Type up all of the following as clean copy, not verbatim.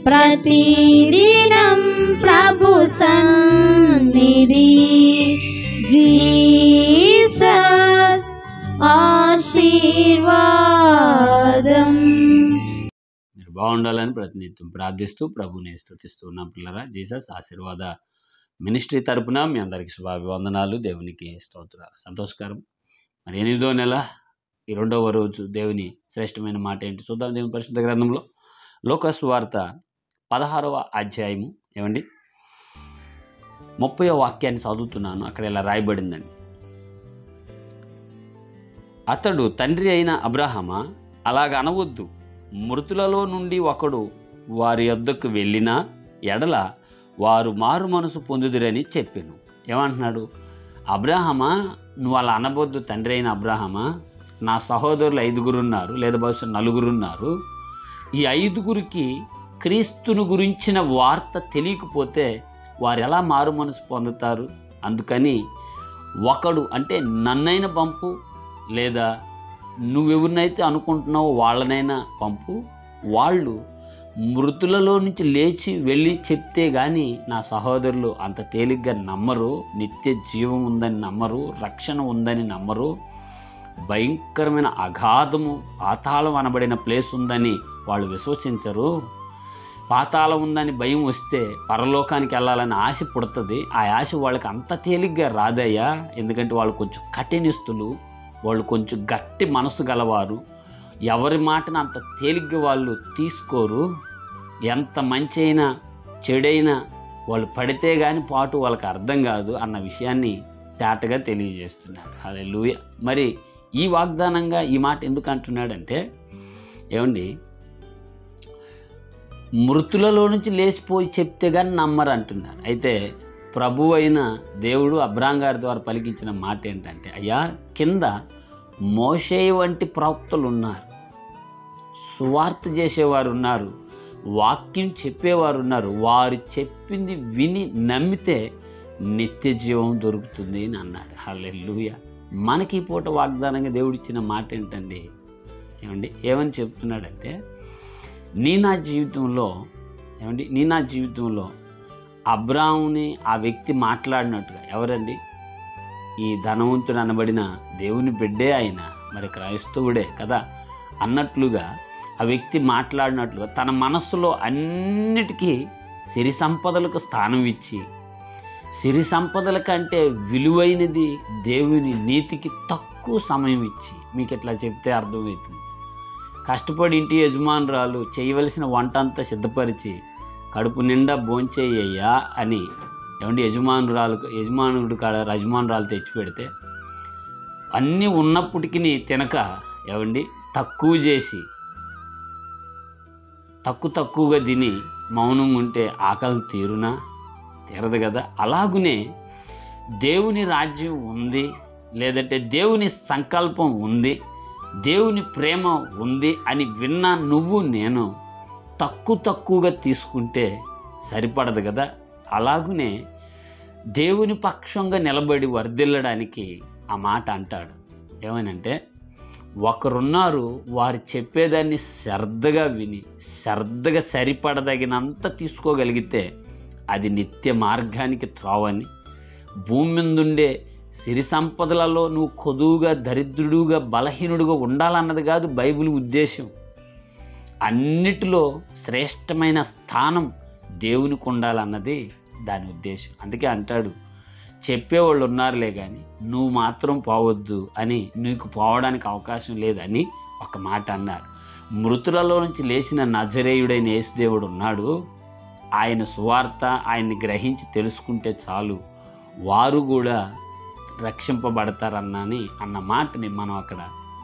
ప్రతిదినం ప్రభు సన్నిధి. జీసస్ ఆశీర్వాదం. మీరు బాగుండాలని ప్రతినిత్యం ప్రార్థిస్తూ ప్రభుని స్తుతిస్తూ ఉన్నాం పిల్లరా. జీసస్ ఆశీర్వాద మినిస్ట్రీ తరపున మీ అందరికీ శుభాభివందనాలు, దేవునికి స్తోత్రాలు. సంతోషకరం. మరి 8వ నెల ఈ 2వ రోజు దేవుని శ్రేష్టమైన మాట ఏంటి చూద్దాం. దేవుని పరిశుద్ధ గ్రంథంలో లూకా సువార్త 16వ అధ్యాయము 30వ వాక్యాన్ని చదువుతున్నాను. అక్కడ ఇలా రాయబడిందండి. అతడు తండ్రి అయిన అబ్రాహామా, అలాగ అనవద్దు, మృతులలో నుండి ఒకడు వారి యొద్దకు వెళ్ళిన ఎడల వారు మారు మనసు పొందుదురని చెప్పాను. ఏమంటున్నాడు? అబ్రాహామా, నువ్వు అలా అనబొద్దు. తండ్రి అయిన అబ్రాహామా, నా సహోదరులు 5 ఉన్నారు, లేదా బహుశా 4 ఉన్నారు. ఈ 5 క్రీస్తును గురించిన వార్త తెలియకపోతే వారు ఎలా మారు మనసు పొందుతారు? అందుకని ఒకడు అంటే నన్నైనా పంపు, లేదా నువ్వెవరినైతే అనుకుంటున్నావో వాళ్ళనైనా పంపు. వాళ్ళు మృతులలో నుంచి లేచి వెళ్ళి చెప్తే కానీ నా సహోదరులు అంత తేలిగ్గా నమ్మరు. నిత్య జీవం ఉందని నమ్మరు, రక్షణ ఉందని నమ్మరు. భయంకరమైన అగాధము, పాతాళం అనబడిన ప్లేస్ ఉందని వాళ్ళు విశ్వసించరు. పాతాళం ఉందని భయం వస్తే పరలోకానికి వెళ్ళాలని ఆశ పుడుతుంది. ఆ ఆశ వాళ్ళకి అంత తేలిగ్గా రాదయ్యా. ఎందుకంటే వాళ్ళు కొంచెం కఠినస్తులు, వాళ్ళు కొంచెం గట్టి మనసు గలవారు. ఎవరి మాటను అంత తేలిగ్గా వాళ్ళు తీసుకోరు. ఎంత మంచి అయినా చెడైనా వాళ్ళు పడితే కానీ పాటు వాళ్ళకి అర్థం కాదు అన్న విషయాన్ని తేటగా తెలియజేస్తున్నాడు. హల్లెలూయా. మరి ఈ వాగ్దానంగా ఈ మాట ఎందుకు అంటున్నాడంటే, ఏమండి, మృతులలో నుంచి లేచిపోయి చెప్తే కానీ నమ్మరు అంటున్నారు. అయితే ప్రభు అయిన దేవుడు అబ్రాహాం గారి ద్వారా పలికించిన మాట ఏంటంటే, అయ్యా, కింద మోషే వంటి ప్రవక్తలు ఉన్నారు, సువార్త చేసేవారు ఉన్నారు, వాక్యం చెప్పేవారు ఉన్నారు. వారు చెప్పింది విని నమ్మితే నిత్య జీవం దొరుకుతుంది అని అన్నాడు. హల్లెలూయా. మనకి ఈ పూట వాగ్దానంగా దేవుడిచ్చిన మాట ఏంటండి? ఏమని చెప్తున్నాడంటే, నీ నా జీవితంలో అబ్రాహాముని ఆ వ్యక్తి మాట్లాడినట్టుగా, ఎవరండి? ఈ ధనవంతుడు అనబడిన దేవుని బిడ్డే ఆయన, మరి క్రైస్తవుడే కదా అన్నట్లుగా ఆ వ్యక్తి మాట్లాడినట్లుగా తన మనస్సులో అన్నిటికీ సిరి సంపదలకు స్థానం ఇచ్చి, సిరి సంపదల కంటే విలువైనది దేవుని నీతికి తక్కువ సమయం ఇచ్చి, మీకు ఎట్లా చెప్తే అర్థమవుతుంది. కష్టపడి ఇంటి యజమానురాలు చేయవలసిన వంట అంతా సిద్ధపరిచి కడుపు నిండా భోంచేయ్యా అని యజమానుడు కాడ యజమానురాలు తెచ్చిపెడితే అన్నీ ఉన్నప్పటికీ తినక తక్కువ చేసి తక్కువగా తిని మౌనంగా ఉంటే ఆకలి తీరదు కదా. అలాగునే దేవుని రాజ్యం ఉంది, లేదంటే దేవుని సంకల్పం ఉంది, దేవుని ప్రేమ ఉంది అని విన్నా నువ్వు నేను తక్కువగా తీసుకుంటే సరిపడదు కదా. అలాగునే దేవుని పక్షంగా నిలబడి వర్ధిల్లడానికి ఆ మాట అంటాడు. ఏమనంటే, ఒకరున్నారు, వారు చెప్పేదాన్ని శ్రద్ధగా విని శ్రద్ధగా సరిపడదగినంత తీసుకోగలిగితే అది నిత్య మార్గానికి త్రోవని. భూమి మీదుండే సిరి సంపదలలో నువ్వు కొదువుగా, దరిద్రుడుగా, బలహీనుడుగా ఉండాలన్నది కాదు బైబిల్ ఉద్దేశం. అన్నిటిలో శ్రేష్టమైన స్థానం దేవునికి ఉండాలన్నది దాని ఉద్దేశం. అందుకే అంటాడు, చెప్పేవాళ్ళు ఉన్నారులే కానీ నువ్వు మాత్రం పోవద్దు అని, నీకు పోవడానికి అవకాశం లేదని ఒక మాట అన్నారు. మృతులలో నుంచి లేచిన నజరేయుడైన యేసుదేవుడు ఉన్నాడు. ఆయన సువార్త ఆయన్ని గ్రహించి తెలుసుకుంటే చాలు, వారు కూడా రక్షింపబడతారన్నని అన్న మాటని మనం అక్కడ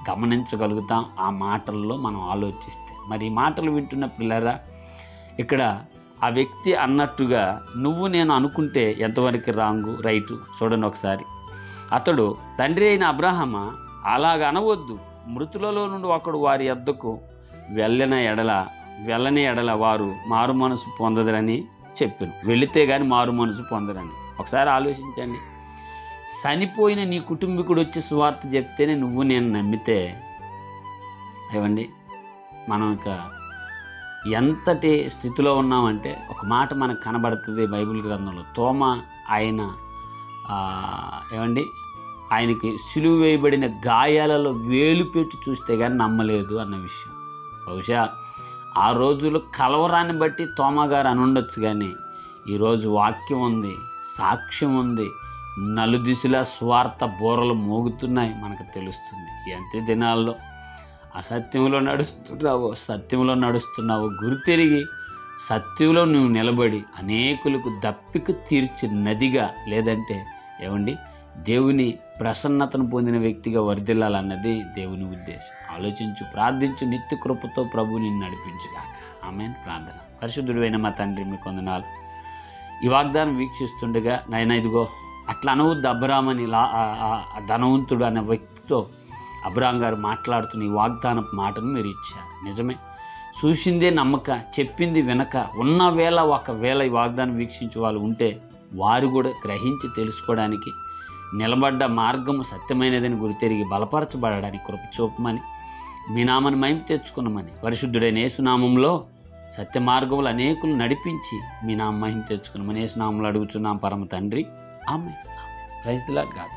గమనించగలుగుతాం. ఆ మాటల్లో మనం ఆలోచిస్తే మరి ఈ మాటలు వింటున్న పిల్లరా, ఇక్కడ ఆ వ్యక్తి అన్నట్టుగా నువ్వు నేను అనుకుంటే ఎంతవరకు రాంగు రైటు చూడండి ఒకసారి. అతడు తండ్రి అయిన అబ్రాహామా, అలాగ అనవద్దు, మృతులలో నుండి ఒకడు వారి యొద్దకు వెళ్ళని ఎడల వారు మారు మనసు పొందదని చెప్పాను. వెళితే కానీ మారు మనసు పొందరని. ఒకసారి ఆలోచించండి. చనిపోయిన నీ కుటుంబీకుడు వచ్చి సువార్త చెప్తేనే నువ్వు నేను నమ్మితే మనం ఇక ఎంతటి స్థితిలో ఉన్నామంటే ఒక మాట మనకు కనబడుతుంది బైబిల్ గ్రంథంలో. తోమ ఆయన ఆయనకి సిలువ వేయబడిన గాయాలలో వేలు పెట్టి చూస్తే కానీ నమ్మలేదు అన్న విషయం. బహుశా ఆ రోజుల్లో కలవరాన్ని బట్టి తోమగారు అని ఉండొచ్చు, కానీ ఈరోజు వాక్యం ఉంది, సాక్ష్యం ఉంది, నలుదిశలా స్వార్థ బోరలు మోగుతున్నాయి, మనకు తెలుస్తుంది. ఎంత దినాల్లో అసత్యంలో నడుస్తున్నావో సత్యంలో నడుస్తున్నావో గుర్తెరిగి సత్యంలో నువ్వు నిలబడి అనేకులకు దప్పిక తీర్చి నదిగా, లేదంటే దేవుని ప్రసన్నతను పొందిన వ్యక్తిగా వర్ధిల్లాలన్నది దేవుని ఉద్దేశం. ఆలోచించు, ప్రార్థించు, నిత్య కృపతో ప్రభు నిన్ను నడిపించుగాక. ఆమేన్. ప్రార్థన. పరిశుద్ధుడైన మా తండ్రి, మీ కొందనాలు ఈ వాగ్దానం వీక్షిస్తుండగా నాయన, ఇదిగో అట్లా అనవద్దు అబ్రాహాం అని ధనవంతుడు అనే వ్యక్తితో అబ్రాహాం గారు మాట్లాడుతున్న ఈ వాగ్దానపు మాటను మీరు ఇచ్చారు. నిజమే, చూసిందే నమ్మక, చెప్పింది వినక ఉన్న వేళ ఒకవేళ ఈ వాగ్దానం వీక్షించే వాళ్ళు ఉంటే వారు కూడా గ్రహించి తెలుసుకోవడానికి, నిలబడ్డ మార్గము సత్యమైనదని గురితెరిగి బలపరచబడడానికి కృప చూపమని, మీ నామని మహిమ తెచ్చుకున్నామని, పరిశుద్ధుడైన యేసు నామంలో సత్య మార్గములు అనేకులు నడిపించి మీ నామ మహిమ తెచ్చుకున్నామని యేసు నామంలో అడుగుచున్నాం పరమ తండ్రి. ఆమేన్. Praise the Lord. గాడ్